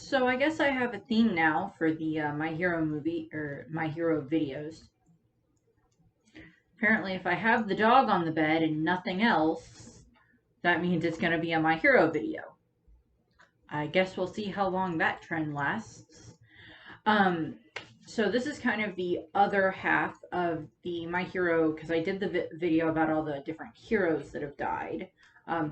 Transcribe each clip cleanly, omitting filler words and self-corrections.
So I guess I have a theme now for the My Hero movie or My Hero videos. Apparently, if I have the dog on the bed and nothing else, that means it's going to be a My Hero video. I guess we'll see how long that trend lasts. Um, so this is kind of the other half of the My Hero, because I did the video about all the different heroes that have died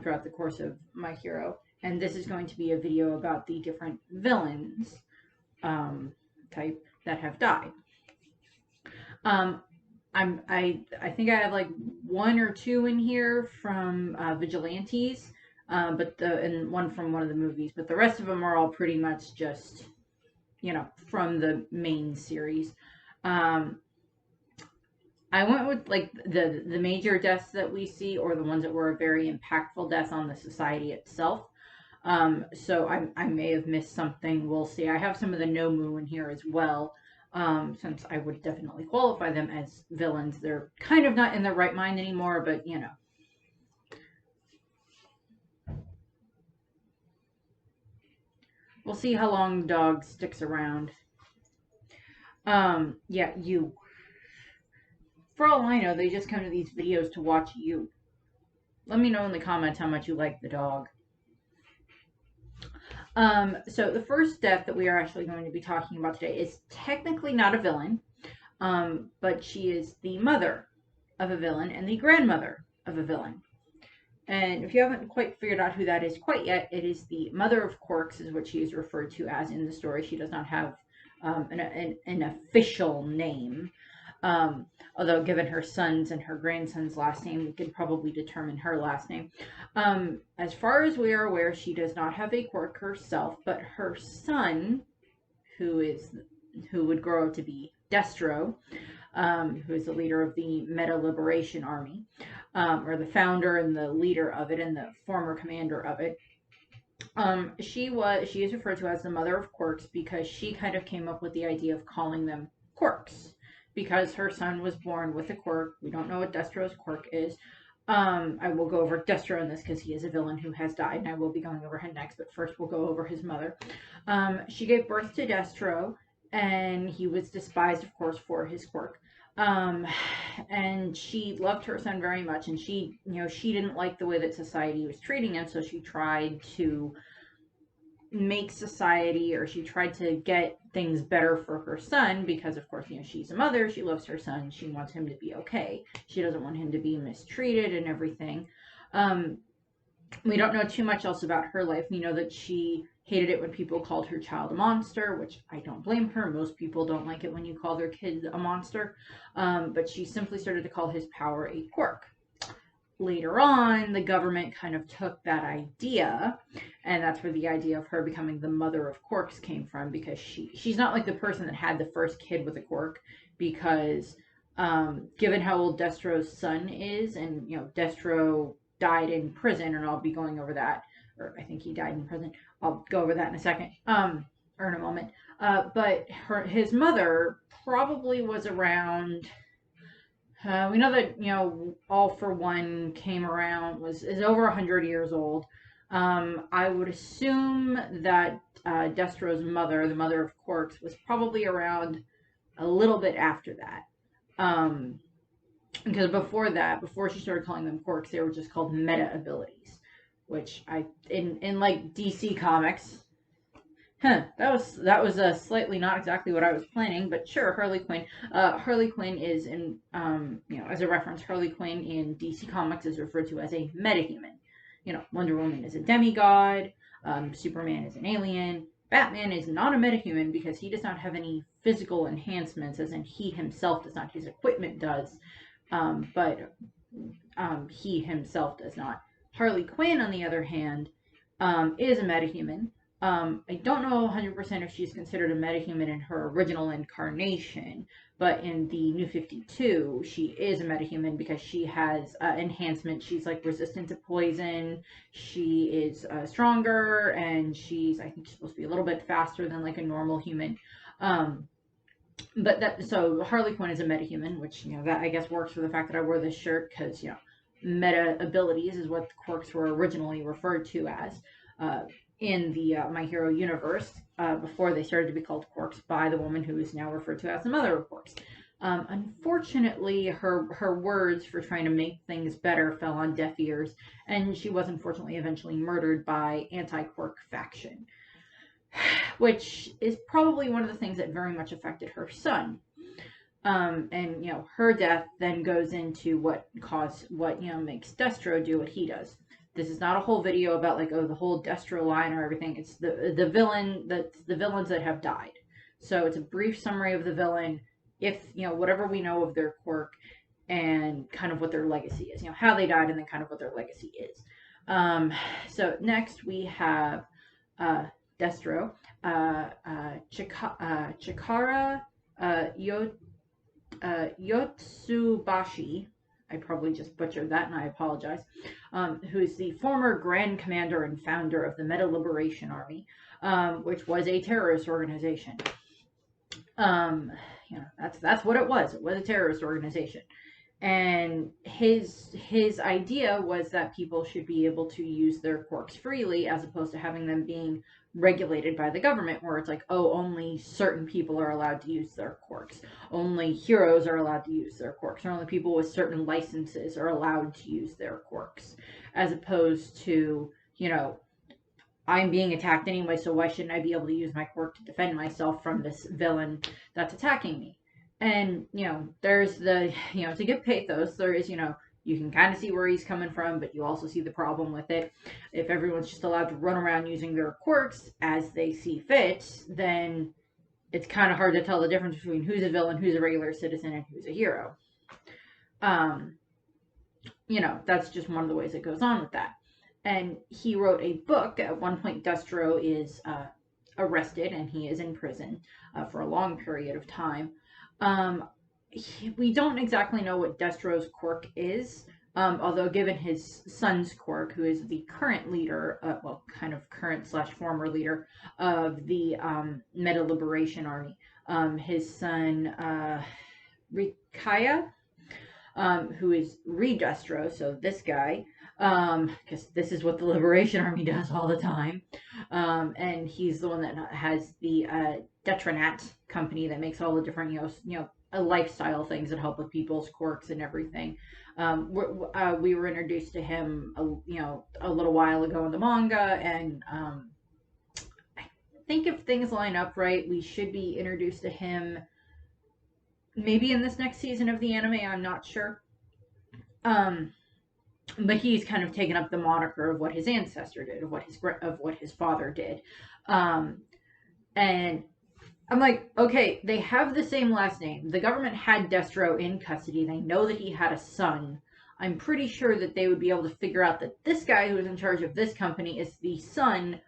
throughout the course of My Hero. And this is going to be a video about the different villains type that have died. Um, I think I have like one or two in here from Vigilantes, and one from one of the movies, but the rest of them are all pretty much just from the main series. Um, I went with like the major deaths that we see, or the ones that were very impactful deaths on the society itself. So I may have missed something. We'll see. I have some of the Nomu in here as well, since I would definitely qualify them as villains. They're kind of not in their right mind anymore, but you know. We'll see how long the dog sticks around. Yeah, you. For all I know, they just come to these videos to watch you. Let me know in the comments how much you like the dog. So the first death that we are actually going to be talking about today is technically not a villain, but she is the mother of a villain and the grandmother of a villain. And if you haven't quite figured out who that is quite yet, it is the mother of Quarks, is what she is referred to as in the story. She does not have an official name. Although given her son's and her grandson's last name, we could probably determine her last name. As far as we are aware, she does not have a Quark herself, but her son, who would grow up to be Destro, who is the leader of the Meta Liberation Army, or the founder and the leader of it, and the former commander of it. She is referred to as the mother of Quarks because she kind of came up with the idea of calling them Quarks, because her son was born with a quirk. We don't know what Destro's quirk is. I will go over Destro in this because he is a villain who has died, and I will be going over him next, but first we'll go over his mother. She gave birth to Destro, and he was despised, of course, for his quirk. And she loved her son very much, and she didn't like the way that society was treating him, so she tried to make society, or she tried to get things better for her son, because of course she's a mother, she loves her son, she wants him to be okay, she doesn't want him to be mistreated and everything. We don't know too much else about her life. We know that she hated it when people called her child a monster, which I don't blame her. Most people don't like it when you call their kid a monster, but she simply started to call his power a quirk. Later on, the government kind of took that idea, and that's where the idea of her becoming the mother of Quarks came from, because she's not like the person that had the first kid with a quirk, because given how old Destro's son is, and Destro died in prison, and I'll be going over that, or I think he died in prison. I'll go over that in a second, or in a moment. But his mother probably was around. We know that All for One came around, is over 100 years old. I would assume that Destro's mother, the mother of Quarks, was probably around a little bit after that. Because before she started calling them Quarks, they were just called meta abilities, which in like DC Comics. That was slightly not exactly what I was planning, but sure, Harley Quinn. Harley Quinn is in, as a reference, Harley Quinn in DC Comics is referred to as a metahuman. Wonder Woman is a demigod, Superman is an alien, Batman is not a metahuman because he does not have any physical enhancements, as in he himself does not, his equipment does, but he himself does not. Harley Quinn, on the other hand, is a metahuman. I don't know 100% if she's considered a metahuman in her original incarnation, but in the New 52, she is a metahuman because she has enhancement. She's like resistant to poison. She is stronger, and I think she's supposed to be a little bit faster than like a normal human. So Harley Quinn is a metahuman, which that I guess works for the fact that I wore this shirt, because meta abilities is what the quirks were originally referred to as. in the My Hero universe before they started to be called Quarks by the woman who is now referred to as the mother of Quarks. Unfortunately, her words for trying to make things better fell on deaf ears, and she was unfortunately eventually murdered by anti-Quark faction, which is probably one of the things that very much affected her son. And her death then goes into what makes Destro do what he does. This is not a whole video about like, oh, the whole Destro line or everything. It's the villains that have died. So it's a brief summary of the villain, if whatever we know of their quirk, and kind of what their legacy is. How they died, and then kind of what their legacy is. So next we have Destro, Chikara Yotsubashi. I probably just butchered that, and I apologize. Who is the former Grand Commander and founder of the Meta Liberation Army, which was a terrorist organization. That's what it was. It was a terrorist organization, and his idea was that people should be able to use their quirks freely, as opposed to having them being regulated by the government, where it's like, oh, only certain people are allowed to use their quirks, only heroes are allowed to use their quirks, or only people with certain licenses are allowed to use their quirks, as opposed to, I'm being attacked anyway, so why shouldn't I be able to use my quirk to defend myself from this villain that's attacking me? And, there's the, to give pathos, there is, you can kind of see where he's coming from, but you also see the problem with it. If everyone's just allowed to run around using their quirks as they see fit, then it's kind of hard to tell the difference between who's a villain, who's a regular citizen, and who's a hero. That's just one of the ways it goes on with that. And he wrote a book. At one point, Destro is arrested, and he is in prison for a long period of time. We don't exactly know what Destro's quirk is, although given his son's quirk, who is the current leader, kind of current / former leader of the Meta Liberation Army, his son, Rikaya, who is Re-Destro, so this guy, because this is what the Liberation Army does all the time, and he's the one that has the Detronat company that makes all the different, lifestyle things that help with people's quirks and everything. We were introduced to him, a little while ago in the manga, and I think if things line up right, we should be introduced to him maybe in this next season of the anime. I'm not sure. But he's kind of taken up the moniker of what his ancestor did, of what his father did, and I'm like, okay, they have the same last name. The government had Destro in custody. They know that he had a son. I'm pretty sure that they would be able to figure out that this guy who is in charge of this company is the son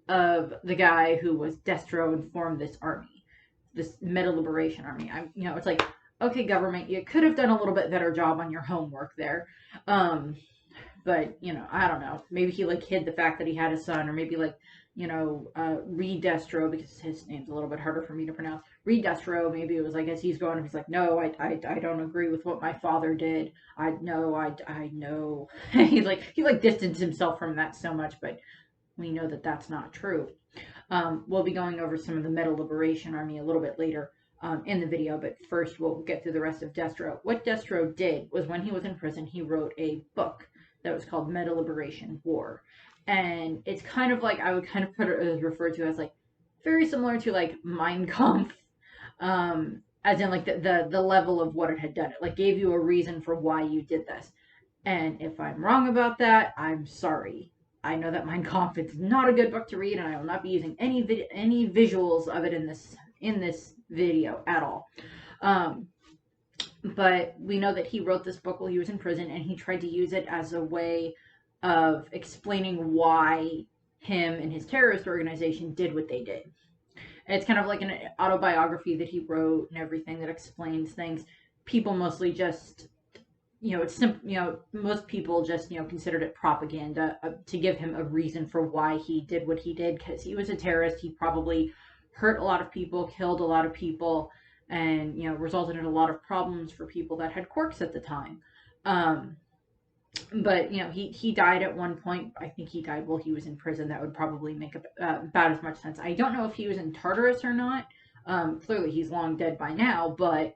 of the guy who was Destro and formed this army, this Meta Liberation Army. It's like, okay, government, you could have done a little bit better job on your homework there. But, I don't know. Maybe he, hid the fact that he had a son, or maybe, Re-Destro, because his name's a little bit harder for me to pronounce. Re-Destro, maybe it was as he's going, he's like, no, I don't agree with what my father did. I know. he distanced himself from that so much, but we know that that's not true. We'll be going over some of the Meta Liberation Army a little bit later in the video, but first we'll get through the rest of Destro. What Destro did was, when he was in prison, he wrote a book that was called Meta Liberation War. And it's kind of I would kind of refer to as very similar to Mein Kampf, as in the level of what it had done. It gave you a reason for why you did this. And if I'm wrong about that, I'm sorry. I know that Mein Kampf is not a good book to read, and I will not be using any visuals of it in this video at all. But we know that he wrote this book while he was in prison, and he tried to use it as a way of explaining why him and his terrorist organization did what they did. And it's kind of like an autobiography that he wrote and everything that explains things. People mostly just, it's simple. Most people just, considered it propaganda to give him a reason for why he did what he did, because he was a terrorist. He probably hurt a lot of people, killed a lot of people, and resulted in a lot of problems for people that had quirks at the time. but he died at one point. I think he died while he was in prison. That would probably make about as much sense. I don't know if he was in Tartarus or not. Clearly he's long dead by now, but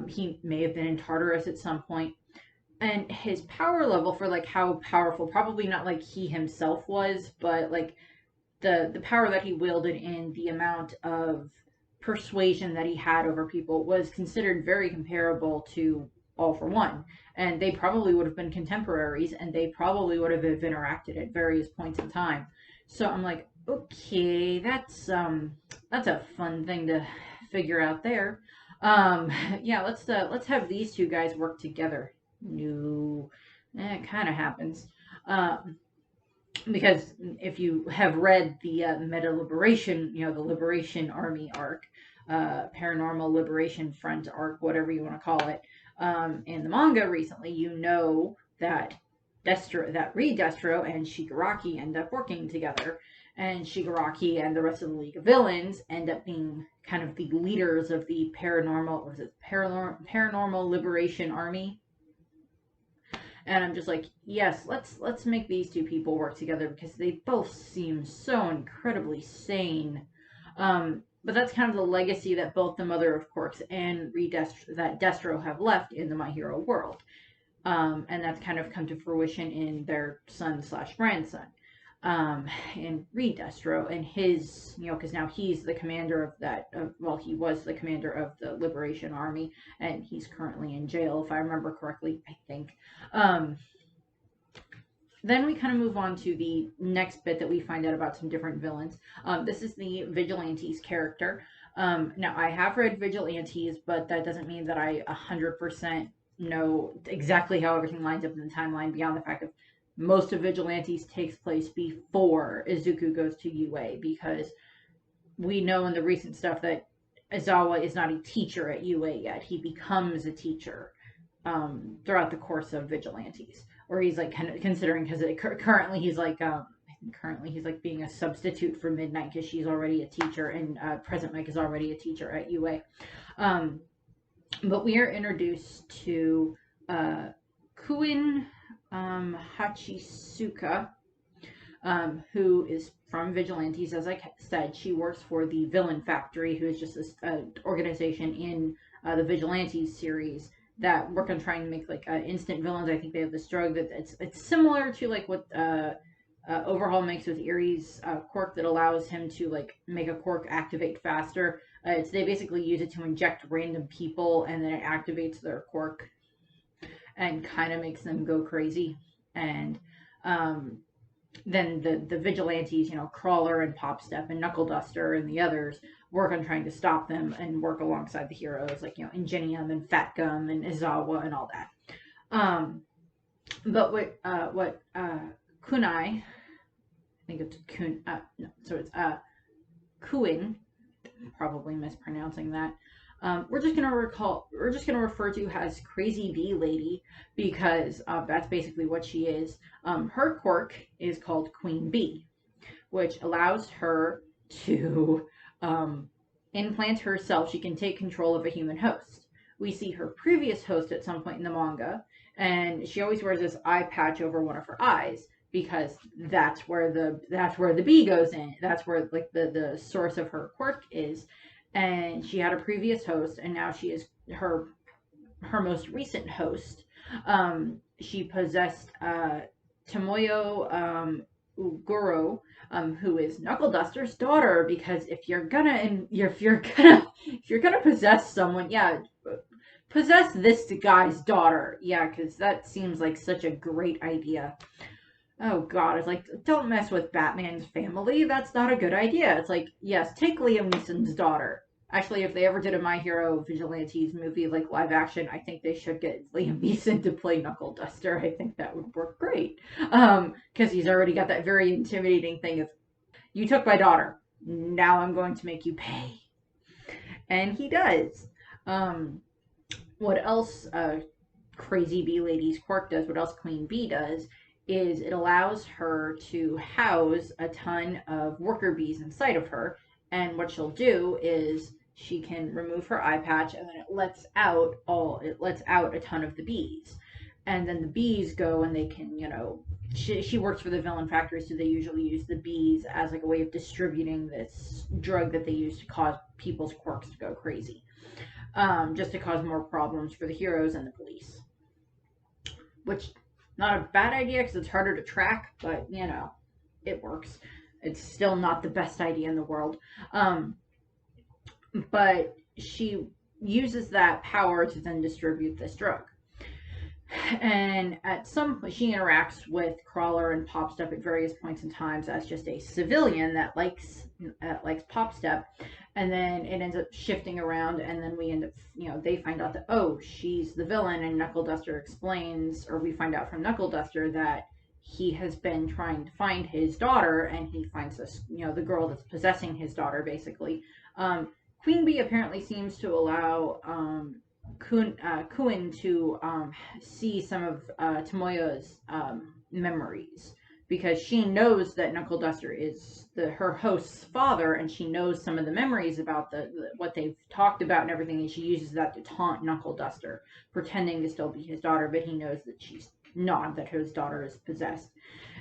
he may have been in Tartarus at some point. And his power level, for like how powerful, probably not like he himself was, but like the power that he wielded in the amount of persuasion that he had over people was considered very comparable to All for One. And they probably would have been contemporaries, and they probably would have interacted at various points in time. So I'm like, okay, that's a fun thing to figure out there. Yeah, let's have these two guys work together. No, it kind of happens. Because if you have read the Meta Liberation, the Liberation Army arc, Paranormal Liberation Front arc, whatever you want to call it, in the manga recently, that Reed Destro and Shigaraki end up working together, and Shigaraki and the rest of the League of Villains end up being kind of the leaders of the Paranormal Liberation Army. And I'm just like, yes, let's make these two people work together because they both seem so incredibly sane. But that's kind of the legacy that both the Mother of Quarks and Destro have left in the My Hero world. And that's kind of come to fruition in their son/grandson. And Reed Destro and his, because now he's the commander of he was the commander of the Liberation Army, and he's currently in jail, if I remember correctly, I think. Then we kind of move on to the next bit that we find out about some different villains. This is the Vigilantes character. Now, I have read Vigilantes, but that doesn't mean that I 100% know exactly how everything lines up in the timeline, beyond the fact of most of Vigilantes takes place before Izuku goes to UA, because we know in the recent stuff that Aizawa is not a teacher at UA yet. He becomes a teacher throughout the course of Vigilantes, or he's like kind of considering, because currently he's like being a substitute for Midnight because she's already a teacher, and Present Mike is already a teacher at UA. But we are introduced to Kuin Hachisuka, who is from Vigilantes. As I said, she works for the Villain Factory, who is just this organization in the Vigilantes series that work on trying to make like instant villains. I think they have this drug that it's similar to like what Overhaul makes with Erie's quirk that allows him to like make a quirk activate faster. They basically use it to inject random people, and then it activates their quirk and kind of makes them go crazy. And then the Vigilantes, Crawler and Popstep and Knuckle Duster and the others work on trying to stop them and work alongside the heroes like, Ingenium and Fat Gum and Izawa and all that. But what Kunai, I think it's Kun, no, so it's Kuin, probably mispronouncing that. We're just gonna refer to as Crazy Bee Lady, because that's basically what she is. Her quirk is called Queen Bee, which allows her to implant herself. She can take control of a human host. We see her previous host at some point in the manga, and she always wears this eye patch over one of her eyes, because that's where the bee goes in. That's where like the source of her quirk is. And she had a previous host, and now she is her most recent host. She possessed Tomoyo Uguro, who is Knuckle Duster's daughter. Because if you're gonna possess someone, yeah, possess this guy's daughter, yeah, because that seems like such a great idea. Oh god, it's like, don't mess with Batman's family. That's not a good idea. It's like, yes, take Liam Neeson's daughter. Actually, if they ever did a My Hero Vigilantes movie, like live action, I think they should get Liam Neeson to play Knuckle Duster. I think that would work great. Because he's already got that very intimidating thing of, you took my daughter, now I'm going to make you pay. And he does. What else Crazy Bee Lady's quirk does, what else Queen Bee does, is it allows her to house a ton of worker bees inside of her. And what she'll do is she can remove her eye patch, and then it lets out a ton of the bees. and then the bees go and they can, she works for the villain factory, so they usually use the bees as like a way of distributing this drug that they use to cause people's quirks to go crazy, just to cause more problems for the heroes and the police. Which, not a bad idea because it's harder to track, but it works. It's still not the best idea in the world. But she uses that power to then distribute this drug. And at some point, she interacts with Crawler and Popstep at various points in times as just a civilian that likes Popstep, and then it ends up shifting around, and then we end up, they find out that, oh, she's the villain, and Knuckle Duster explains, or we find out from Knuckle Duster that he has been trying to find his daughter, and he finds this, the girl that's possessing his daughter, basically. Queen Bee apparently seems to allow Kuin to see some of Tomoya's memories, because she knows that Knuckle Duster is her host's father, and she knows some of the memories about what they've talked about and everything, and she uses that to taunt Knuckle Duster, pretending to still be his daughter, but he knows that she's not, that his daughter is possessed.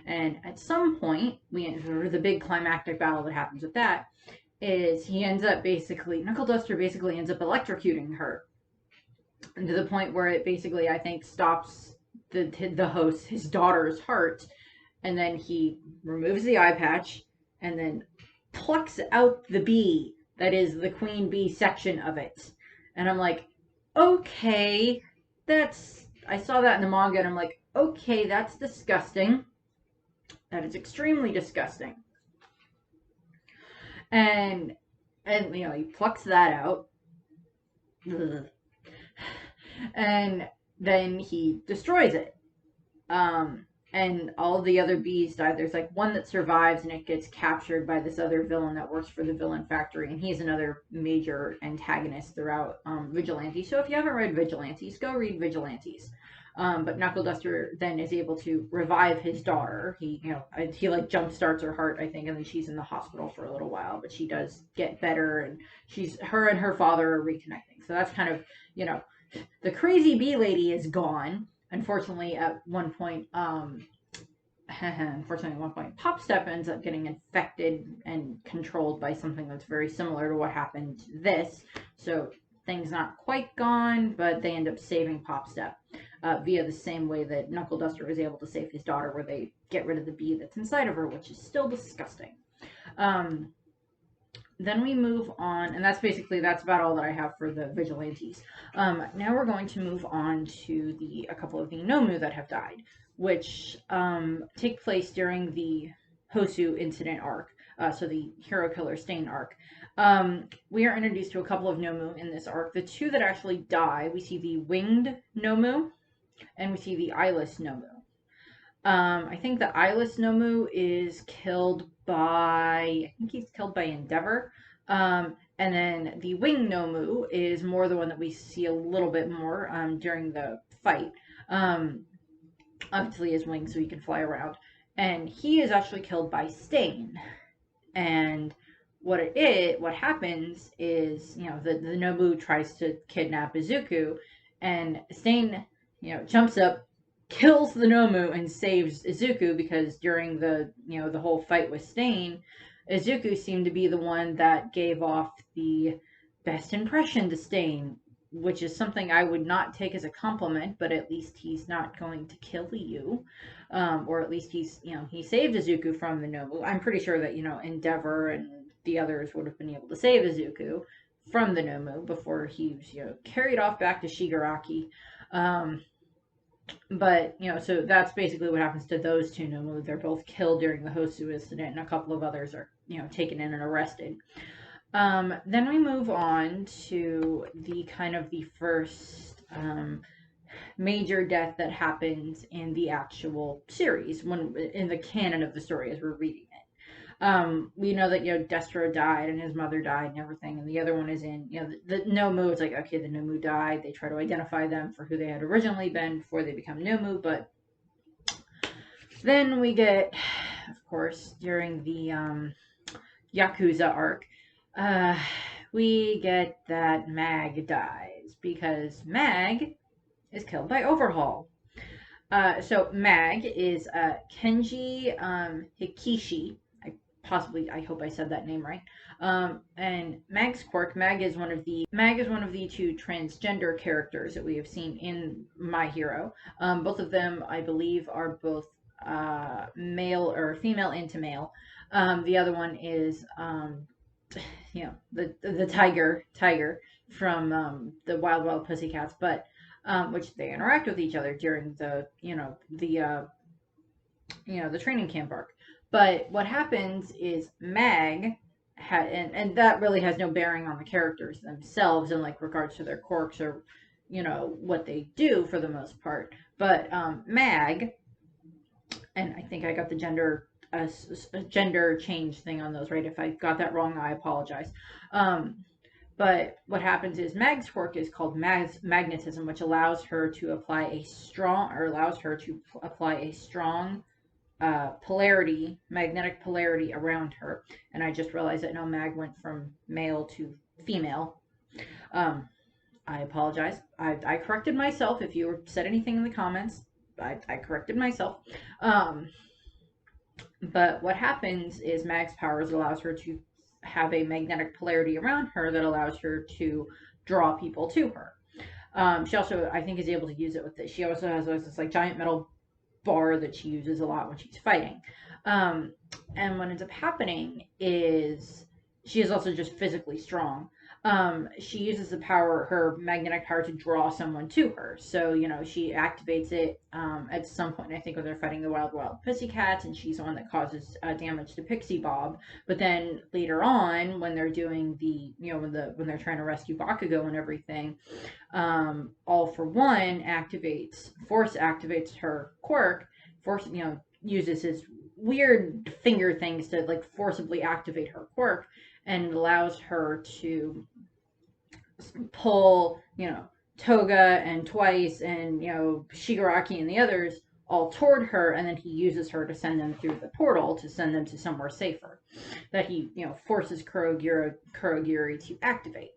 And at some point, the big climactic battle that happens with that is Knuckle Duster basically ends up electrocuting her, to the point where it basically, I think, stops the host, his daughter's heart, and then he removes the eye patch and then plucks out the bee that is the queen bee section of it. And I'm like, okay, I saw that in the manga, and I'm like, okay, that's disgusting. That is extremely disgusting. And he plucks that out. Ugh. And then he destroys it. And all the other bees die. There's like one that survives, and it gets captured by this other villain that works for the villain factory, and he's another major antagonist throughout Vigilantes. So if you haven't read Vigilantes, go read Vigilantes. But Knuckle Duster then is able to revive his daughter. He like jump starts her heart, I think, and then she's in the hospital for a little while, but she does get better, and her and her father are reconnecting. So that's kind of, the crazy bee lady is gone. Unfortunately, at one point, Popstep ends up getting infected and controlled by something that's very similar to what happened to this. So things not quite gone, but they end up saving Popstep via the same way that Knuckle Duster was able to save his daughter, where they get rid of the bee that's inside of her, which is still disgusting. Then we move on, and that's about all that I have for the Vigilantes. Now we're going to move on to a couple of the Nomu that have died, which take place during the Hosu incident arc, so the Hero Killer Stain arc. We are introduced to a couple of Nomu in this arc. The two that actually die, we see the Winged Nomu, and we see the Eyeless Nomu. I think the Eyeless Nomu is killed by, Endeavor. And then the Wing Nomu is more the one that we see a little bit more during the fight. Obviously, his wings, so he can fly around. And he is actually killed by Stain. And what happens is, the Nomu tries to kidnap Izuku, and Stain, jumps up, kills the Nomu, and saves Izuku, because during the whole fight with Stain, Izuku seemed to be the one that gave off the best impression to Stain, which is something I would not take as a compliment, but at least he's not going to kill you. Or at least he saved Izuku from the Nomu. I'm pretty sure that, Endeavor and the others would have been able to save Izuku from the Nomu before he was, carried off back to Shigaraki. But, so that's basically what happens to those two Nomu. They're both killed during the Hosu incident, and a couple of others are, taken in and arrested. Then we move on to the first major death that happens in the actual series, in the canon of the story as we're reading it. We know that, Destro died and his mother died and everything, and the other one is in, the Nomu. It's like, okay, the Nomu died. They try to identify them for who they had originally been before they become Nomu, but then we get, of course, during the Yakuza arc, we get that Mag dies, because Mag is killed by Overhaul. So Mag is Kenji Hikishi. I hope I said that name right. And Mag's quirk. Mag is one of the two transgender characters that we have seen in My Hero. Both of them, I believe, are both male or female into male. The other one is the tiger from the Wild Wild Pussycats, but which they interact with each other during the training camp arc. But what happens is and that really has no bearing on the characters themselves in like regards to their quirks or what they do for the most part. But Mag, and I think I got the gender change thing on those right. If I got that wrong, I apologize. But what happens is Mag's quirk is called magnetism, which allows her to apply a strong magnetic polarity around her. And I just realized that no, Mag went from male to female. I apologize. I corrected myself. If you said anything in the comments, I corrected myself. But what happens is Mag's powers allows her to have a magnetic polarity around her that allows her to draw people to her. She also, I think, is able to use it with this. She also has this like giant metal bar that she uses a lot when she's fighting. And what ends up happening is she is also just physically strong. She uses her magnetic power to draw someone to her. So, she activates it at some point, I think, when they're fighting the Wild Wild Pussycats, and she's the one that causes damage to Pixie Bob. But then later on, when they're doing when they're trying to rescue Bakugo and everything, All for One activates her quirk, uses his weird finger things to like forcibly activate her quirk, and it allows her to pull, Toga and Twice and, Shigaraki and the others all toward her, and then he uses her to send them through the portal to send them to somewhere safer that he, forces Kurogiri to activate.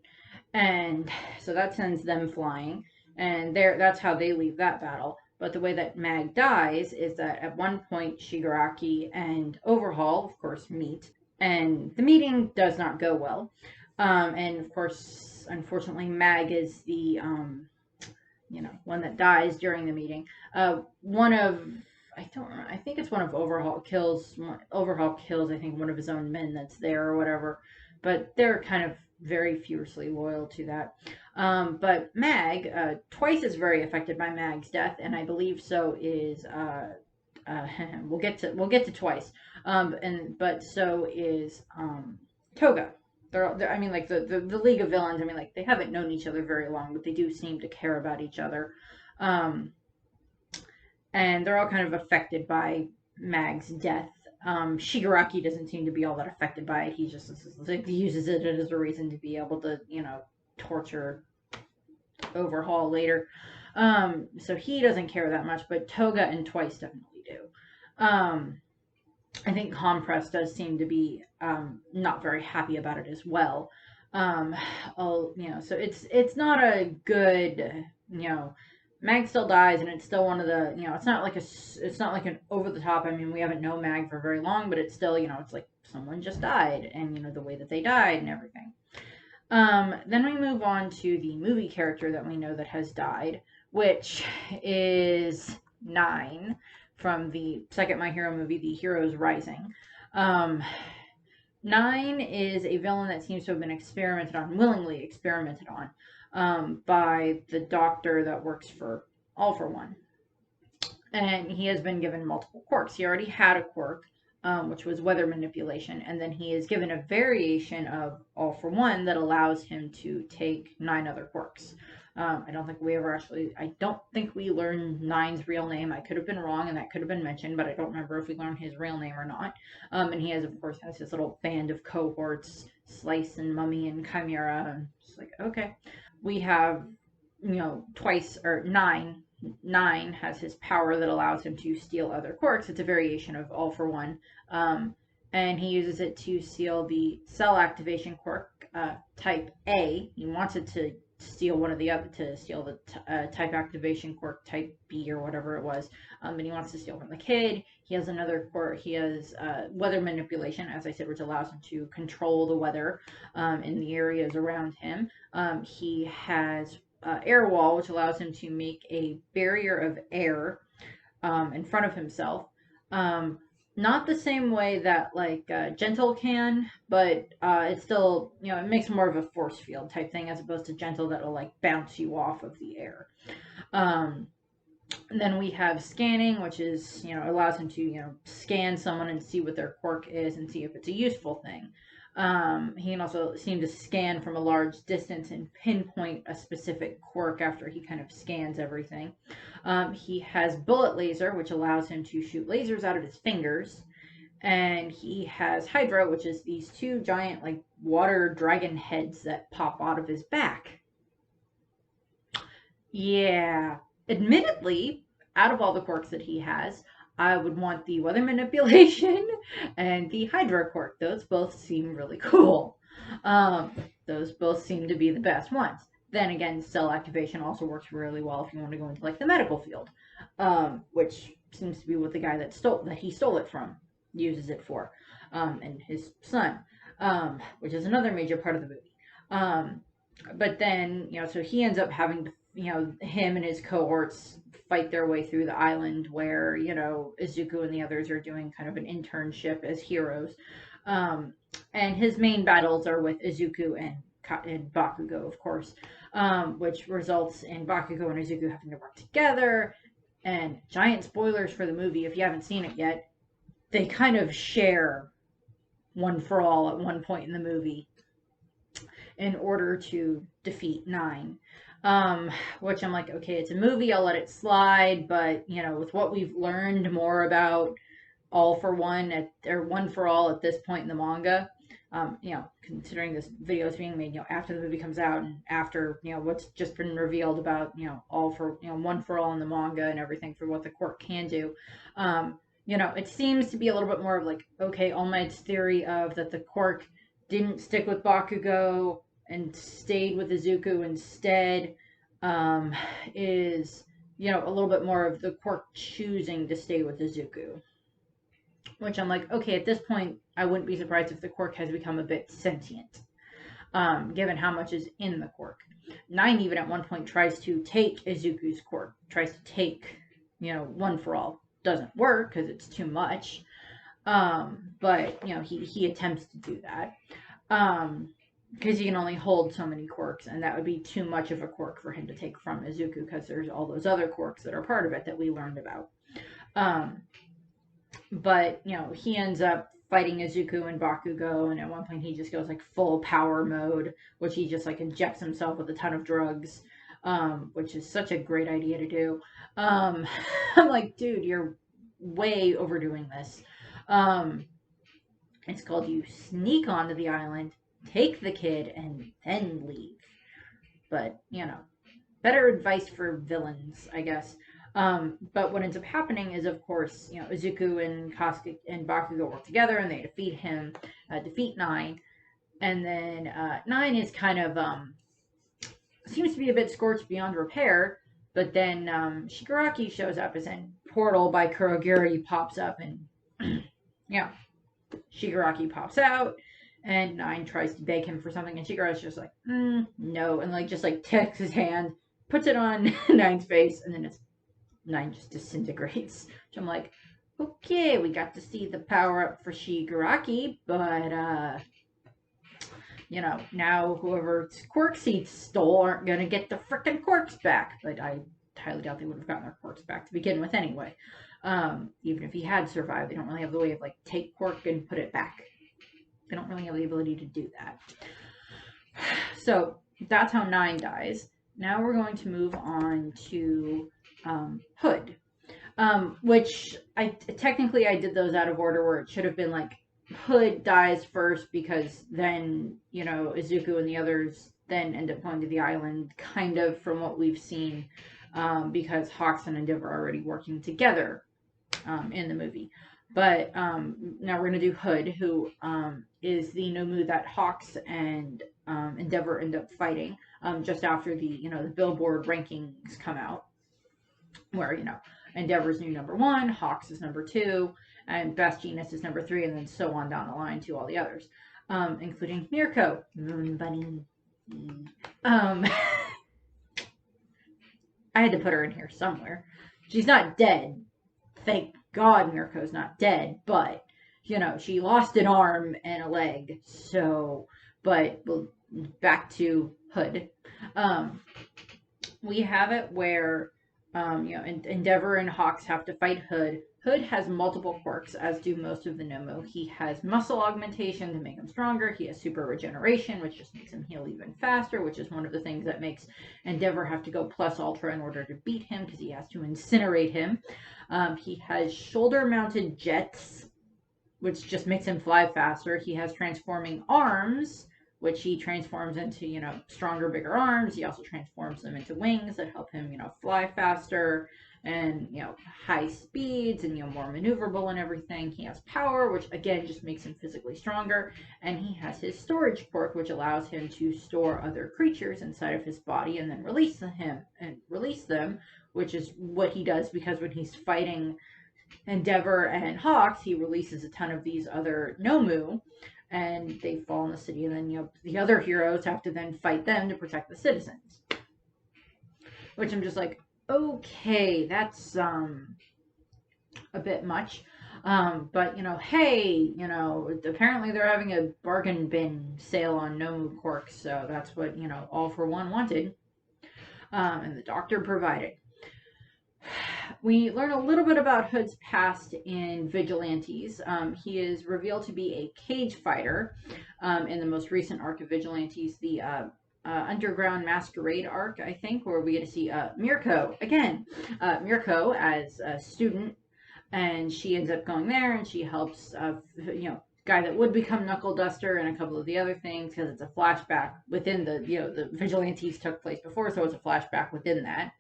And so that sends them flying, and that's how they leave that battle. But the way that Mag dies is that at one point Shigaraki and Overhaul, of course, meet, and the meeting does not go well. And of course, unfortunately, Mag is the one that dies during the meeting. I think it's one of Overhaul kills, I think, one of his own men that's there or whatever. But they're kind of very fiercely loyal to that. But Mag, Twice is very affected by Mag's death, and I believe so is we'll get to Twice. But so is Toga. They're I mean, like the League of Villains. I mean, like they haven't known each other very long, but they do seem to care about each other. And they're all kind of affected by Mag's death. Shigaraki doesn't seem to be all that affected by it. He just like, uses it as a reason to be able to, torture Overhaul later. So he doesn't care that much, but Toga and Twice definitely do. I think Compress does seem to be not very happy about it as well. So it's not a good, Mag still dies, and it's still one of the, it's not like an over the top. I mean, we haven't known Mag for very long, but it's still, it's like someone just died, and the way that they died and everything. Then we move on to the movie character that we know that has died, which is 9 from the second My Hero movie, The Heroes Rising. 9 is a villain that seems to have been willingly experimented on, by the doctor that works for All for One. And he has been given multiple quirks. He already had a quirk, which was weather manipulation, and then he is given a variation of All for One that allows him to take 9 other quirks. I don't think we learned 9's real name. I could have been wrong, and that could have been mentioned, but I don't remember if we learned his real name or not. And he of course, has his little band of cohorts, Slice and Mummy and Chimera. And just like, okay. We have, Twice, or 9. 9 has his power that allows him to steal other quirks. It's a variation of All for One. And he uses it to steal the cell activation quirk, type A. He wants it to steal one of the other, to steal the type activation quirk, type B or whatever it was. And he wants to steal from the kid. He has another quirk. He has weather manipulation, as I said, which allows him to control the weather in the areas around him. He has air wall, which allows him to make a barrier of air in front of himself. Not the same way that like gentle can, but it's still, it makes more of a force field type thing, as opposed to gentle that'll like bounce you off of the air. And then we have scanning, which is, allows him to, scan someone and see what their quirk is and see if it's a useful thing. He can also seem to scan from a large distance and pinpoint a specific quirk after he kind of scans everything. He has bullet laser, which allows him to shoot lasers out of his fingers. And he has Hydra, which is these two giant like water dragon heads that pop out of his back. Yeah, admittedly, out of all the quirks that he has, I would want the weather manipulation and the Hydra quirk. Those both seem really cool. Those both seem to be the best ones. Then again, cell activation also works really well if you want to go into like the medical field, which seems to be what the guy that he stole it from uses it for, and his son, which is another major part of the movie. But then, so he ends up having to, him and his cohorts fight their way through the island where, Izuku and the others are doing kind of an internship as heroes. And his main battles are with Izuku and Bakugo, of course, which results in Bakugo and Izuku having to work together. And giant spoilers for the movie, if you haven't seen it yet, they kind of share One for All at one point in the movie in order to defeat Nine. Which I'm like, okay, it's a movie, I'll let it slide, but, with what we've learned more about All for One, or One for All at this point in the manga, considering this video is being made, after the movie comes out, and after, what's just been revealed about, All for, One for All in the manga and everything for what the quirk can do, it seems to be a little bit more of like, okay, All Might's theory of that the quirk didn't stick with Bakugo and stayed with Izuku instead, is, a little bit more of the quirk choosing to stay with Izuku. Which I'm like, okay, at this point, I wouldn't be surprised if the quirk has become a bit sentient, given how much is in the quirk. Nine even at one point tries to take Izuku's quirk, tries to take, One for All. Doesn't work because it's too much, but, he attempts to do that. Because he can only hold so many quirks, and that would be too much of a quirk for him to take from Izuku, because there's all those other quirks that are part of it that we learned about. But, he ends up fighting Izuku and Bakugo, and at one point he just goes like full power mode, which he just like injects himself with a ton of drugs, which is such a great idea to do. I'm like, dude, you're way overdoing this. It's called you sneak onto the island, take the kid, and then leave. But, better advice for villains, I guess. But what ends up happening is, of course, Izuku and Kasuga and Bakugo work together, and they defeat Nine. And then Nine is kind of, seems to be a bit scorched beyond repair, but then Shigaraki shows up as a portal by Kurogiri pops up, and, Shigaraki pops out, and Nine tries to beg him for something, and Shigaraki's just like, no, and like just like takes his hand, puts it on Nine's face, and then Nine just disintegrates. Which I'm like, okay, we got to see the power up for Shigaraki, but now whoever's quirks he stole aren't gonna get the frickin' quirks back. But I highly doubt they would have gotten their quirks back to begin with anyway. Even if he had survived, they don't really have the way of like take quirk and put it back. They don't really have the ability to do that. So that's how Nine dies. Now we're going to move on to Hood, which I did those out of order, where it should have been like Hood dies first, because then Izuku and the others then end up going to the island, kind of from what we've seen, because Hawks and Endeavor are already working together in the movie. But now we're going to do Hood, who is the Nomu that Hawks and Endeavor end up fighting just after the Billboard rankings come out, where Endeavor's new number one, Hawks is number two, and Best Genius is number three, and then so on down the line to all the others, including Mirko, Moon Bunny. Um, I had to put her in here somewhere. She's not dead. Thank God Mirko's not dead, but she lost an arm and a leg. So, but back to Hood. We have it where Endeavor and Hawks have to fight Hood. Hood has multiple quirks, as do most of the Nomu. He has muscle augmentation to make him stronger. He has super regeneration, which just makes him heal even faster, which is one of the things that makes Endeavor have to go plus ultra in order to beat him, because he has to incinerate him. He has shoulder-mounted jets, which just makes him fly faster. He has transforming arms, which he transforms into, stronger, bigger arms. He also transforms them into wings that help him, fly faster and, high speeds and, more maneuverable and everything. He has power, which again just makes him physically stronger. And he has his storage quirk, which allows him to store other creatures inside of his body and then release them, which is what he does, because when he's fighting Endeavor and Hawks, he releases a ton of these other Nomu, and they fall in the city, and then the other heroes have to then fight them to protect the citizens. Which I'm just like, okay, that's a bit much. But hey, apparently they're having a bargain bin sale on Nomu quirks, so that's what All for One wanted, and the doctor provided. We learn a little bit about Hood's past in Vigilantes. He is revealed to be a cage fighter in the most recent arc of Vigilantes, the Underground Masquerade arc, I think, where we get to see Mirko again. Mirko as a student, and she ends up going there, and she helps, guy that would become Knuckle Duster and a couple of the other things, because it's a flashback within the Vigilantes took place before, so it's a flashback within that.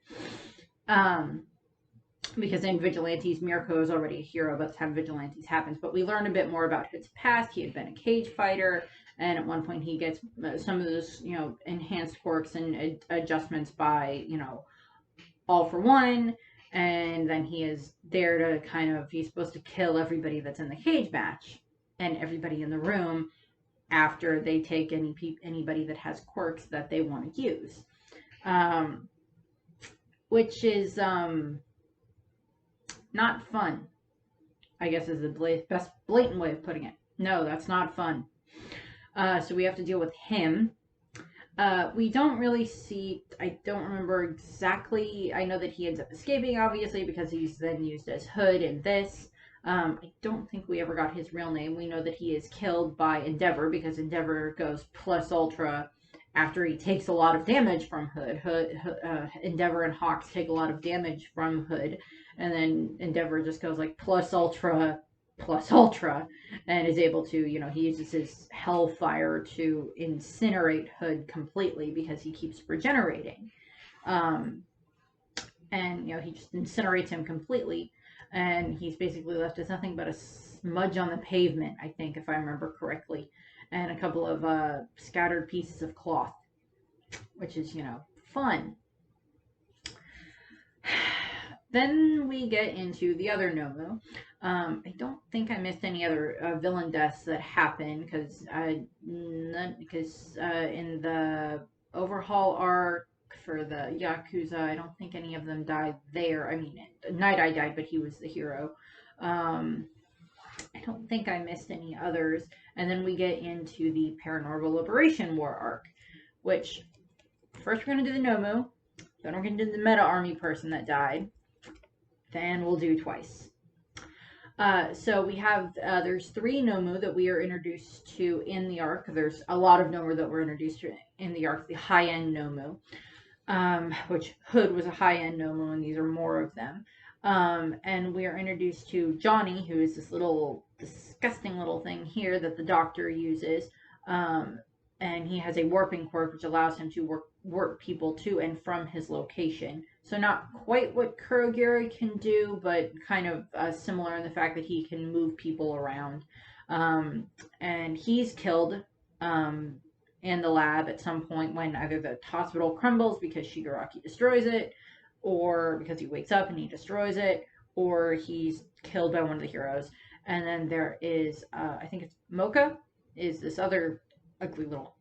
Because in Vigilantes, Mirko is already a hero by the time Vigilantes happens. But we learn a bit more about his past. He had been a cage fighter, and at one point he gets some of those, enhanced quirks and adjustments by, All for One. And then he is there to he's supposed to kill everybody that's in the cage match and everybody in the room after they take anybody that has quirks that they want to use. Which is, not fun, I guess, is the best blatant way of putting it. No, that's not fun. So we have to deal with him. We don't really see, I don't remember exactly, I know that he ends up escaping, obviously, because he's then used as Hood in this. I don't think we ever got his real name. We know that he is killed by Endeavor, because Endeavor goes plus ultra after he takes a lot of damage from Hood. Endeavor and Hawks take a lot of damage from Hood, and then Endeavor just goes like plus ultra, and is able to, he uses his Hellfire to incinerate Hood completely, because he keeps regenerating. And, he just incinerates him completely, and he's basically left as nothing but a smudge on the pavement, I think, if I remember correctly, and a couple of scattered pieces of cloth, which is, fun. Then we get into the other Nomu. I don't think I missed any other villain deaths that happen, because in the Overhaul arc for the Yakuza, I don't think any of them died there. I mean, Night Eye died, but he was the hero. I don't think I missed any others. And then we get into the Paranormal Liberation War arc, which first we're going to do the Nomu, then we're going to do the Meta Army person that died, then we'll do twice. So we have, there's 3 Nomu that we are introduced to in the arc. There's a lot of Nomu that were introduced to in the arc, the high-end Nomu, which Hood was a high-end Nomu, and these are more of them. And we are introduced to Johnny, who is this little disgusting little thing here that the doctor uses. and he has a warping quirk which allows him to warp people to and from his location. So not quite what Kurogiri can do, but kind of similar in the fact that he can move people around. And he's killed in the lab at some point when either the hospital crumbles because Shigaraki destroys it, or because he wakes up and he destroys it, or he's killed by one of the heroes. And then there is, I think it's Mocha, is this other ugly little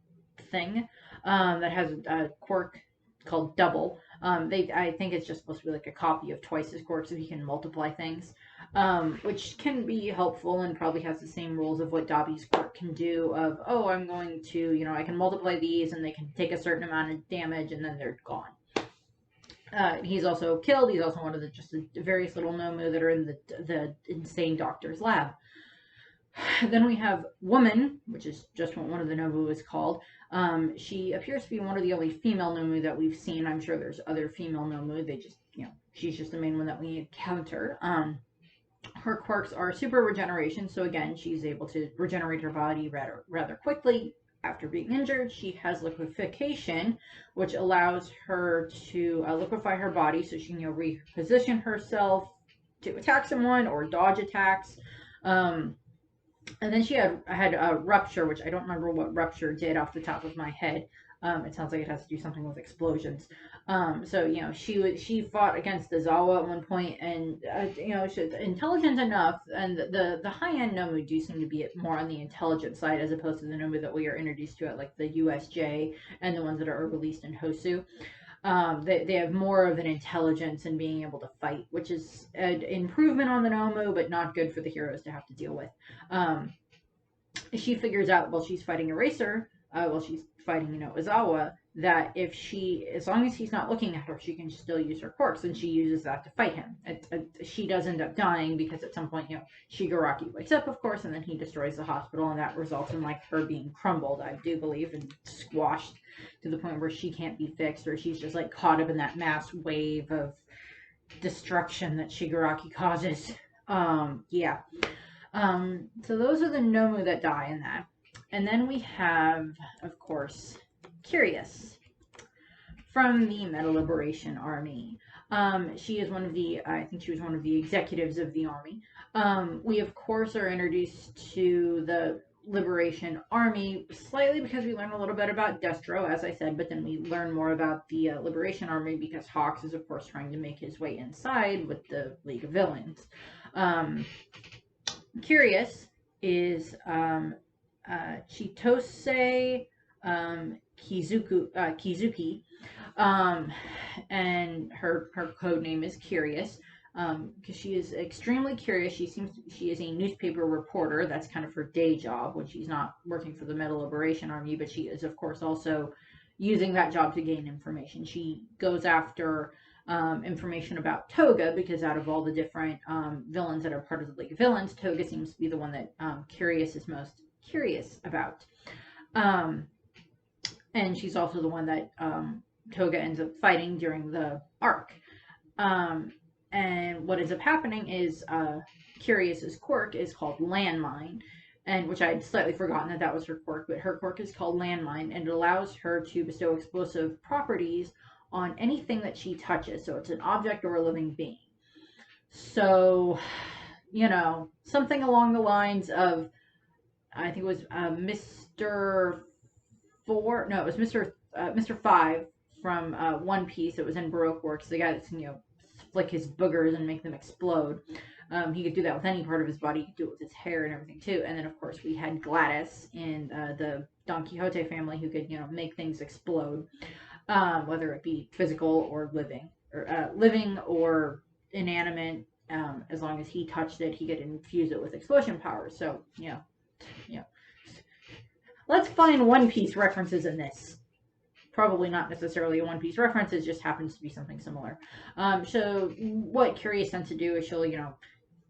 thing that has a quirk called Double. I think it's just supposed to be like a copy of Twice's quirk, so he can multiply things, which can be helpful and probably has the same rules of what Dabi's quirk can do. Of, oh, I'm going to, I can multiply these, and they can take a certain amount of damage, and then they're gone. He's also killed. He's also one of the various little Nomu that are in the insane doctor's lab. Then we have Woman, which is just what one of the Nomu is called. She appears to be one of the only female Nomu that we've seen. I'm sure there's other female Nomu. They just, she's just the main one that we encounter. Her quirks are super regeneration. So again, she's able to regenerate her body rather quickly. After being injured, she has liquefaction, which allows her to liquefy her body so she can reposition herself to attack someone or dodge attacks. And then she had a rupture, which I don't remember what rupture did off the top of my head. It sounds like it has to do something with explosions. So she fought against the Zawa at one point, and she's intelligent enough. And the high end Nomu do seem to be more on the intelligent side as opposed to the Nomu that we are introduced to at like the USJ and the ones that are released in Hosu. They have more of an intelligence in being able to fight, which is an improvement on the Nomu, but not good for the heroes to have to deal with. She figures out while she's fighting Eraser, while she's fighting, Izawa, that as long as he's not looking at her, she can still use her quirks, and she uses that to fight him. She does end up dying because at some point, Shigaraki wakes up, of course, and then he destroys the hospital, and that results in like her being crumbled, I do believe, and squashed to the point where she can't be fixed, or she's just like caught up in that mass wave of destruction that Shigaraki causes. Yeah. So those are the Nomu that die in that. And then we have, of course, Curious from the Metal Liberation Army. She is I think she was one of the executives of the army. We, of course, are introduced to the Liberation Army slightly because we learn a little bit about Destro, as I said, but then we learn more about the Liberation Army because Hawks is, of course, trying to make his way inside with the League of Villains. Curious is Chitose Kizuki, and her code name is Curious, because she is extremely curious. She is a newspaper reporter. That's kind of her day job when she's not working for the Metal Liberation Army, but she is, of course, also using that job to gain information. She goes after information about Toga, because out of all the different villains that are part of the League of Villains, Toga seems to be the one that Curious is most curious about. And she's also the one that Toga ends up fighting during the arc. And what ends up happening is Curious's quirk is called Landmine, and which I had slightly forgotten that was her quirk, but her quirk is called Landmine, and it allows her to bestow explosive properties on anything that she touches. So it's an object or a living being. So, something along the lines of, I think it was Mr. 4. No, it was Mr. 5 from One Piece. It was in Baroque Works. The guy that can, flick his boogers and make them explode. He could do that with any part of his body. He could do it with his hair and everything too. And then, of course, we had Gladys in the Don Quixote family, who could, make things explode. Whether it be physical or living, or inanimate, as long as he touched it, he could infuse it with explosion powers. So, let's find One Piece references in this. Probably not necessarily a One Piece reference, it just happens to be something similar. So what Curious tends to do is she'll,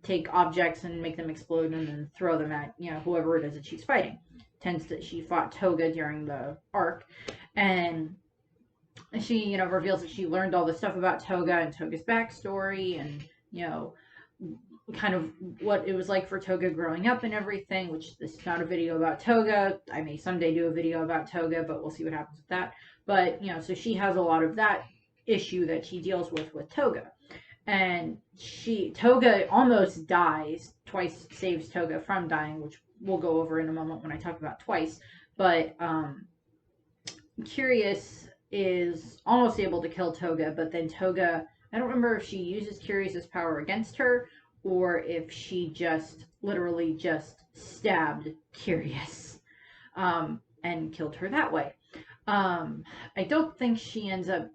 take objects and make them explode and then throw them at, whoever it is that she's fighting. She fought Toga during the arc, and she, reveals that she learned all this stuff about Toga and Toga's backstory, and, kind of what it was like for Toga growing up and everything, which this is not a video about Toga. I may someday do a video about Toga, but we'll see what happens with that. But, so she has a lot of that issue that she deals with Toga. And Toga almost dies. Twice saves Toga from dying, which we'll go over in a moment when I talk about Twice. But Curious is almost able to kill Toga, but then Toga, I don't remember if she uses Curious's power against her or if she just literally just stabbed Curious and killed her that way. I don't think she ends up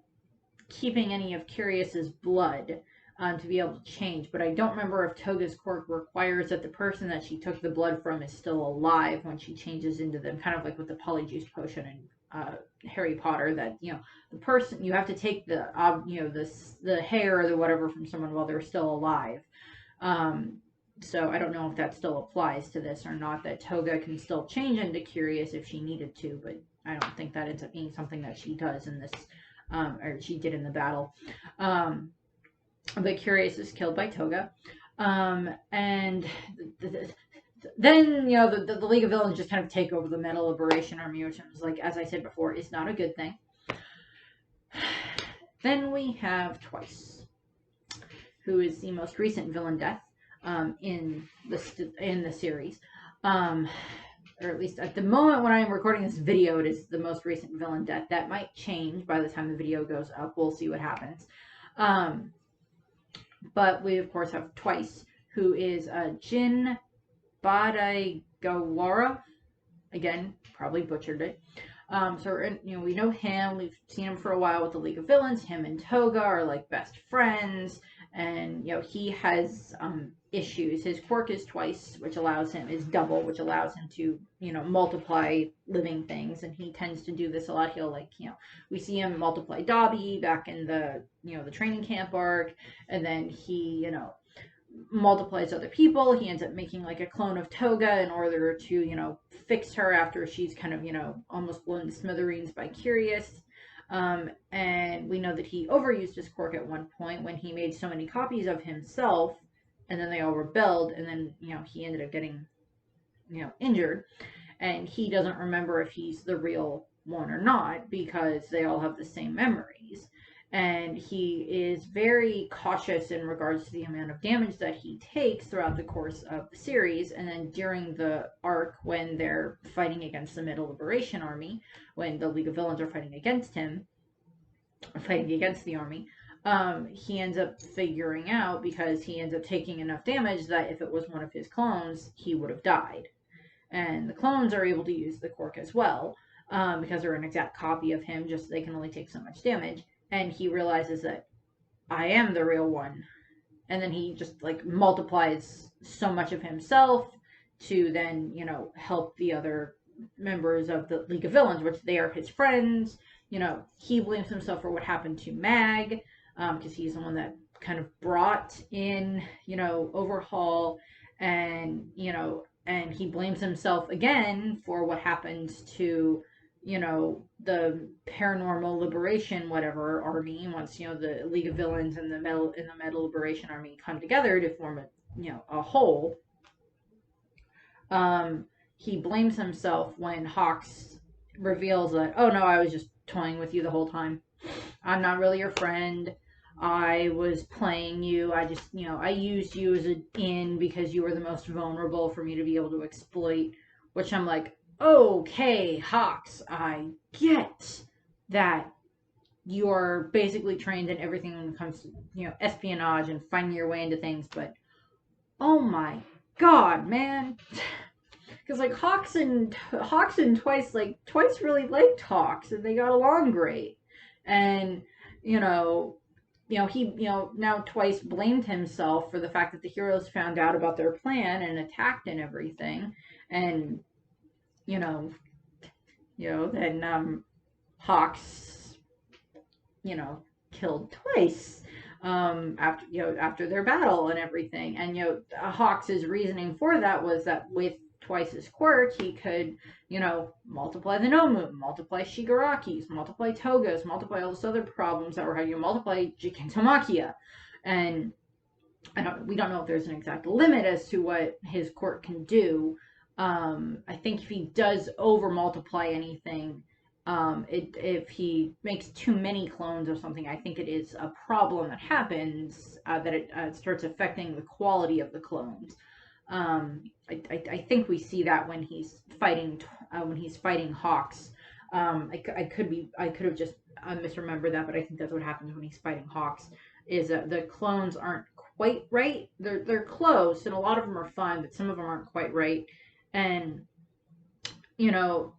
keeping any of Curious's blood to be able to change, but I don't remember if Toga's quirk requires that the person that she took the blood from is still alive when she changes into them, kind of like with the polyjuice potion in Harry Potter, that the person, you have to take the the hair or the whatever from someone while they're still alive. So I don't know if that still applies to this or not, that Toga can still change into Curious if she needed to, but I don't think that ends up being something that she does in this, or she did in the battle. But Curious is killed by Toga. And then, the League of Villains just kind of take over the Metal Liberation Army, which is, like, as I said before, is not a good thing. Then we have Twice, who is the most recent villain death in the series. Or at least at the moment when I'm recording this video, it is the most recent villain death. That might change by the time the video goes up. We'll see what happens. But we, of course, have Twice, who is Jin Badaigawara. Again, probably butchered it. So we know him. We've seen him for a while with the League of Villains. Him and Toga are like best friends, and he has issues. His quirk is Twice, which allows him is double, which allows him to multiply living things, and he tends to do this a lot. He'll we see him multiply Dobby back in the the training camp arc, and then he multiplies other people. He ends up making like a clone of Toga in order to fix her after she's kind of almost blown to smithereens by Curious. And we know that he overused his quirk at one point when he made so many copies of himself, and then they all rebelled, and then he ended up getting injured, and he doesn't remember if he's the real one or not because they all have the same memories. And he is very cautious in regards to the amount of damage that he takes throughout the course of the series. And then during the arc, when they're fighting against the Metal Liberation Army, when the League of Villains are fighting against him, fighting against the army, he ends up figuring out, because he ends up taking enough damage, that if it was one of his clones, he would have died. And the clones are able to use the quirk as well, because they're an exact copy of him, just they can only take so much damage. And he realizes that I am the real one. And then he just multiplies so much of himself to then, help the other members of the League of Villains, which they are his friends. He blames himself for what happened to Mag, because he's the one that kind of brought in, Overhaul, and, and he blames himself again for what happened to the Paranormal Liberation whatever army, once the League of Villains and the Metal Liberation Army come together to form a whole. He blames himself when Hawks reveals that, oh no, I was just toying with you the whole time. I'm not really your friend. I was playing you. I just I used you as an in because you were the most vulnerable for me to be able to exploit. Which I'm like, okay, Hawks, I get that you're basically trained in everything when it comes to, espionage and finding your way into things, but oh my god, man. Because, Hawks and Twice, Twice really liked Hawks, and they got along great. And, he, now Twice blamed himself for the fact that the heroes found out about their plan and attacked and everything. And, then Hawks, killed Twice after their battle and everything. And, Hawks' reasoning for that was that with Twice's quirk, he could, multiply the Nomu, multiply Shigarakis, multiply Togas, multiply all those other problems that were how you multiply Jikintomachia. And we don't know if there's an exact limit as to what his court can do. I think if he does over multiply anything, if he makes too many clones or something, I think it is a problem that happens, that it starts affecting the quality of the clones. I think we see that when he's fighting Hawks. I could have just misremembered that, but I think that's what happens when he's fighting Hawks. Is the clones aren't quite right. They're close, and a lot of them are fun, but some of them aren't quite right. And you know,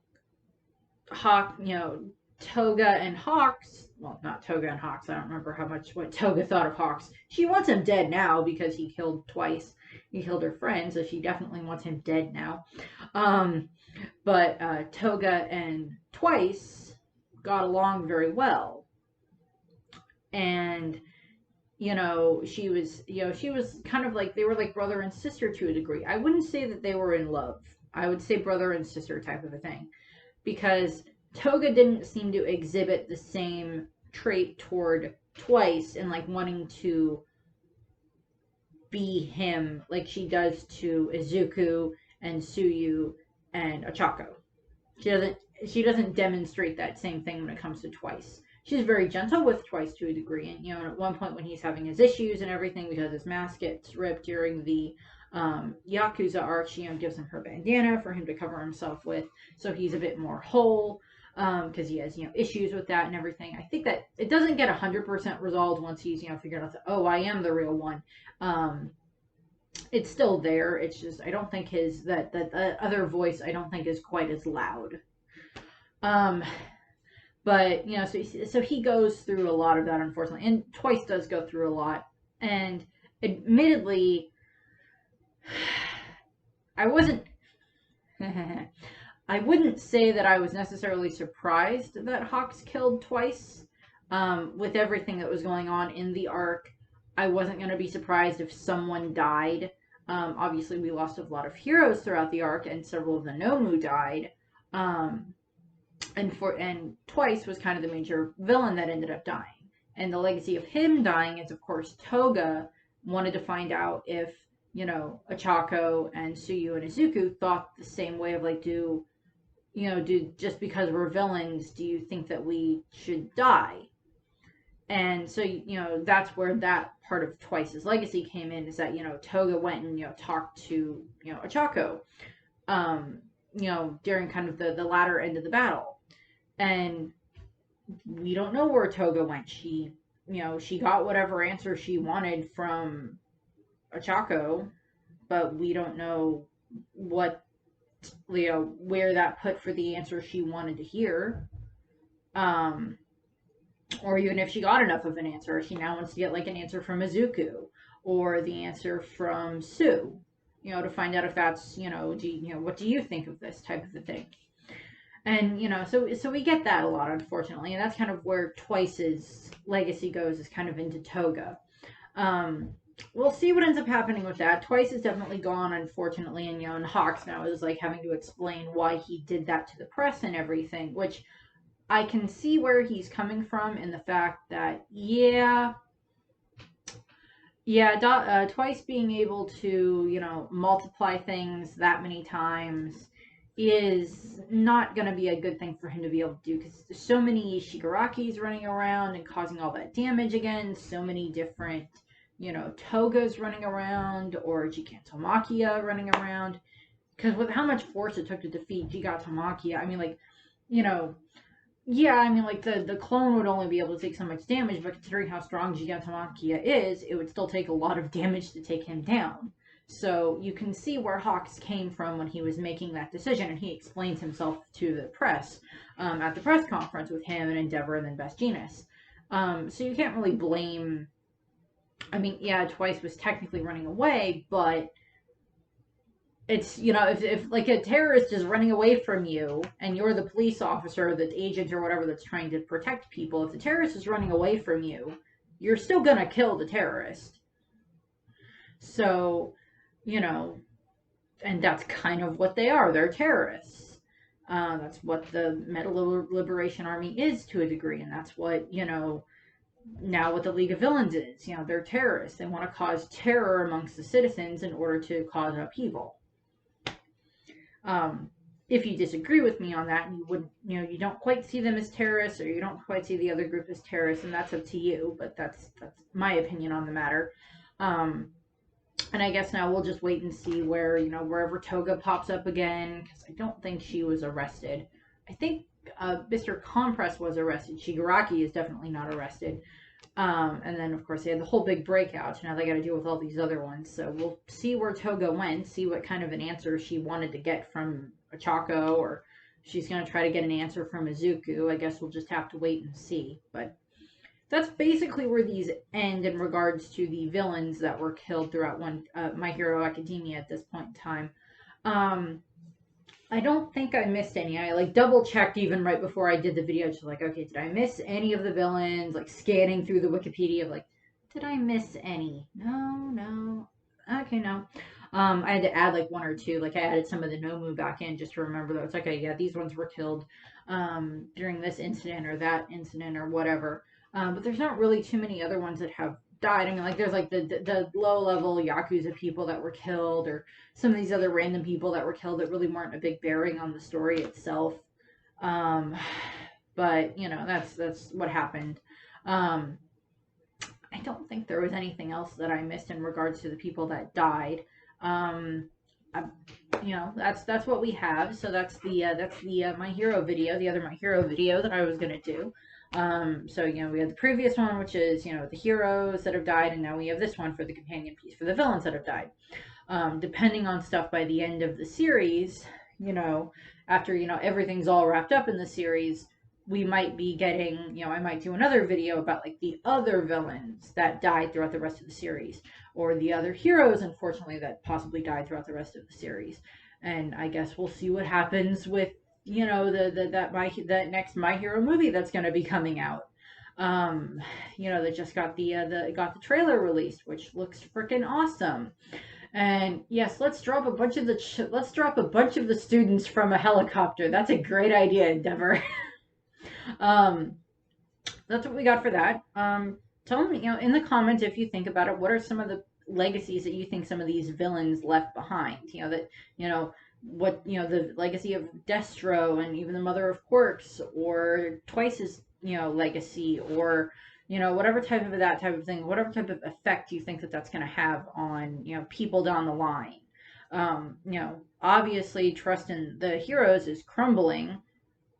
Toga and Hawks. Well, not Toga and Hawks. I don't remember what Toga thought of Hawks. She wants him dead now because he killed twice. He killed her friend, so she definitely wants him dead now. But Toga and Twice got along very well, and she was kind of like, they were like brother and sister to a degree. I wouldn't say that they were in love. I would say brother and sister type of a thing, because Toga didn't seem to exhibit the same trait toward Twice and like wanting to be him like she does to Izuku and Suyu and Ochako. She doesn't demonstrate that same thing when it comes to Twice. She's very gentle with Twice to a degree, and at one point when he's having his issues and everything because his mask gets ripped during the Yakuza arc, she gives him her bandana for him to cover himself with, so he's a bit more whole, because he has issues with that and everything. I think that it doesn't get 100% resolved once he's figured out that, oh, I am the real one. It's still there. It's just I don't think that other voice I don't think is quite as loud. But so he goes through a lot of that, unfortunately, and Twice does go through a lot. And admittedly, I wasn't. I wouldn't say that I was necessarily surprised that Hawks killed Twice. With everything that was going on in the arc, I wasn't going to be surprised if someone died. Obviously, we lost a lot of heroes throughout the arc, and several of the Nomu died. And Twice was kind of the major villain that ended up dying. And the legacy of him dying is, of course, Toga wanted to find out if, Ochako and Suyu and Izuku thought the same way of like, do just because we're villains, do you think that we should die? And so, that's where that part of Twice's legacy came in, is that, Toga went and, talked to, Ochako, during kind of the latter end of the battle. And we don't know where Toga went. She got whatever answer she wanted from Ochako, but we don't know what, where that put for the answer she wanted to hear. Or even if she got enough of an answer, she now wants to get like an answer from Izuku or the answer from Sue, to find out if that's, what do you think of this type of a thing? And, so we get that a lot, unfortunately, and that's kind of where Twice's legacy goes, is kind of into Toga. We'll see what ends up happening with that. Twice is definitely gone, unfortunately, and, Hawks now is, like, having to explain why he did that to the press and everything, which I can see where he's coming from in the fact that, Twice being able to, multiply things that many times is not going to be a good thing for him to be able to do, because there's so many Shigarakis running around and causing all that damage again, so many different, Togas running around, or Gigantomachia running around, because with how much force it took to defeat Gigantomachia, I mean, like, the clone would only be able to take so much damage, but considering how strong Gigantomachia is, it would still take a lot of damage to take him down. So you can see where Hawks came from when he was making that decision, and he explains himself to the press at the press conference with him and Endeavor and then Best Jeanist. So you can't really blame. I mean, Twice was technically running away, but it's, if like a terrorist is running away from you and you're the police officer, the agent or whatever that's trying to protect people, if the terrorist is running away from you, you're still gonna kill the terrorist. So, and that's kind of what they are. They're terrorists. That's what the Metal Liberation Army is to a degree, and that's what, now what the League of Villains is. You know, they're terrorists. They want to cause terror amongst the citizens in order to cause upheaval. If you disagree with me on that, and you wouldn't, you know, you don't quite see them as terrorists, or you don't quite see the other group as terrorists, and that's up to you. But that's my opinion on the matter. And I guess now we'll just wait and see where, you know, wherever Toga pops up again, because I don't think she was arrested. I think Mr. Compress was arrested. Shigaraki is definitely not arrested. And then, of course, they had the whole big breakout. Now they got to deal with all these other ones. So we'll see where Toga went, see what kind of an answer she wanted to get from Ochako, or she's going to try to get an answer from Izuku. I guess we'll just have to wait and see. But that's basically where these end in regards to the villains that were killed throughout My Hero Academia at this point in time. I don't think I missed any. I like double checked even right before I did the video, just like, okay, did I miss any of the villains? Like scanning through the Wikipedia of like, did I miss any? No. Okay, no. I had to add like one or two. Like I added some of the Nomu back in just to remember that it's like, okay, yeah, these ones were killed during this incident or that incident or whatever. But there's not really too many other ones that have died. I mean, like there's like the low level Yakuza people that were killed, or some of these other random people that were killed that really weren't a big bearing on the story itself. But you know, that's what happened. I don't think there was anything else that I missed in regards to the people that died. You know, that's what we have. So that's the My Hero video, the other My Hero video that I was gonna do. So, you know, we had the previous one, which is, you know, the heroes that have died, and now we have this one for the companion piece for the villains that have died. Depending on stuff by the end of the series, you know, after, you know, everything's all wrapped up in the series, we might be getting, you know, I might do another video about like the other villains that died throughout the rest of the series, or the other heroes, unfortunately, that possibly died throughout the rest of the series. And I guess we'll see what happens with, you know, that next My Hero movie that's going to be coming out. You know, that just got the trailer released, which looks freaking awesome. And yes, let's drop a bunch of the students from a helicopter. That's a great idea, Endeavor. That's what we got for that. Tell me, you know, in the comments if you think about it, what are some of the legacies that you think some of these villains left behind? You know, that, you know, what, you know, the legacy of Destro and even the Mother of Quirks, or Twice's, you know, legacy, or, you know, whatever type of that type of thing, whatever type of effect you think that that's going to have on, you know, people down the line. You know, obviously trust in the heroes is crumbling,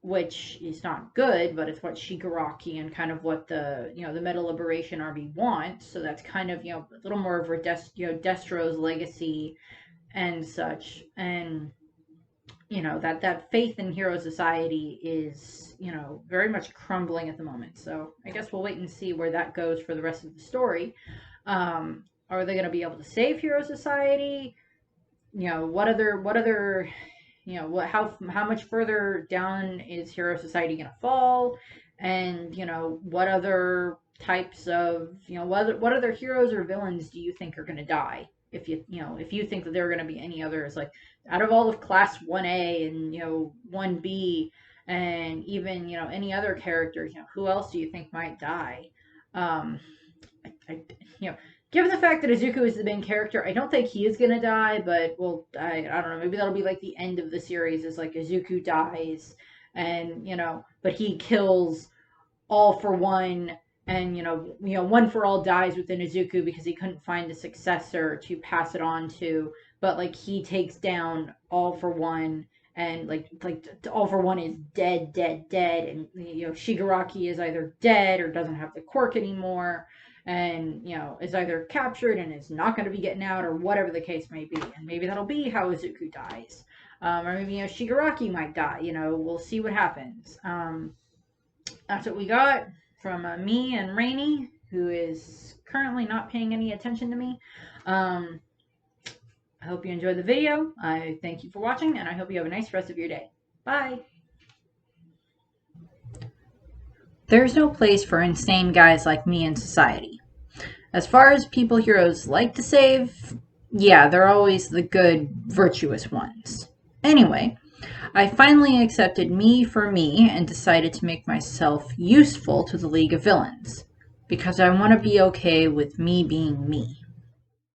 which is not good, but it's what Shigaraki and kind of what the, you know, the Meta Liberation Army wants. So that's kind of, you know, a little more of Destro's legacy and such. And, you know, that faith in Hero Society is, you know, very much crumbling at the moment. So I guess we'll wait and see where that goes for the rest of the story. Are they going to be able to save Hero Society? You know, what other you know, how much further down is Hero Society going to fall? And, you know, what other types of, you know, what other heroes or villains do you think are going to die? If you know, if you think that there are going to be any others, like out of all of Class 1A and, you know, 1B, and even, you know, any other characters, you know, who else do you think might die? You know, given the fact that Izuku is the main character, I don't think he is going to die, but, well, I don't know, maybe that'll be like the end of the series, is like Izuku dies, and, you know, but he kills All for One, and, you know, One for All dies within Izuku because he couldn't find a successor to pass it on to, but, like, he takes down All for One, and, like All for One is dead, and, you know, Shigaraki is either dead or doesn't have the quirk anymore, and, you know, is either captured and is not going to be getting out, or whatever the case may be. And maybe that'll be how Izuku dies. Or maybe, you know, Shigaraki might die. You know, we'll see what happens. That's what we got from me and Rainy, who is currently not paying any attention to me. I hope you enjoyed the video. I thank you for watching, and I hope you have a nice rest of your day. Bye! There's no place for insane guys like me in society. As far as people heroes like to save, yeah, they're always the good, virtuous ones. Anyway, I finally accepted me for me and decided to make myself useful to the League of Villains. because I want to be okay with me being me.